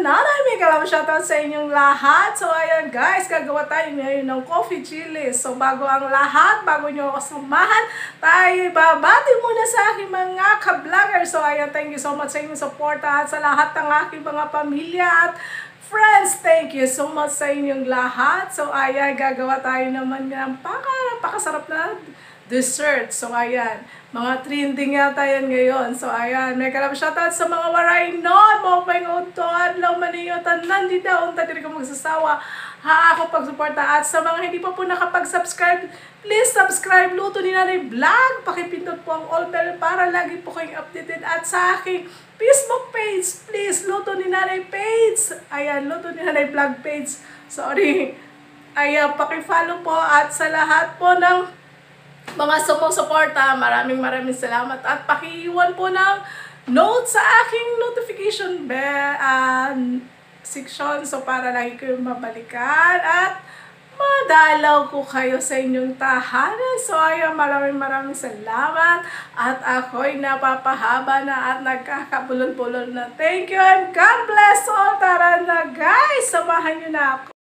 tanan, may kalam shoutout sa inyong lahat. So ayan guys, gagawa tayo ngayon ng coffee chili. So bago ang lahat, bago nyo ako samahan, tayo babati muna sa aking mga ka-vloggers. So ayan, thank you so much sa inyong support at sa lahat ng aking mga pamilya at friends. Thank you so much sa inyong lahat. So ayan, gagawa tayo naman ng pakasarap na dessert. So ayan, mga trending yata yan ngayon. So ayan, may kalam shoutout sa mga waray non, mga pangod to, adlaw maniyo, tanan di daw, unta diri ka magsasawa, ha ako pagsuporta. At sa mga hindi pa po nakapag-subscribe, please subscribe Luto ni Nanay Vlog. Pakipindot po ang all bell para lagi po kayong updated. At sa aking Facebook page, please, Luto ni Nanay page. Ayan, Luto ni Nanay Vlog page. Sorry. Ayan, pakifollow po. At sa lahat po ng mga sumusuporta, maraming salamat at pakiiwan po ng note sa aking notification section, so para lagi ko yung mabalikan at madalaw ko kayo sa inyong tahanan. So ayan, maraming salamat at ako'y napapahaba na at nagkakabulol-bulol na. Thank you and God bless all. Tara na guys, samahan nyo na ako.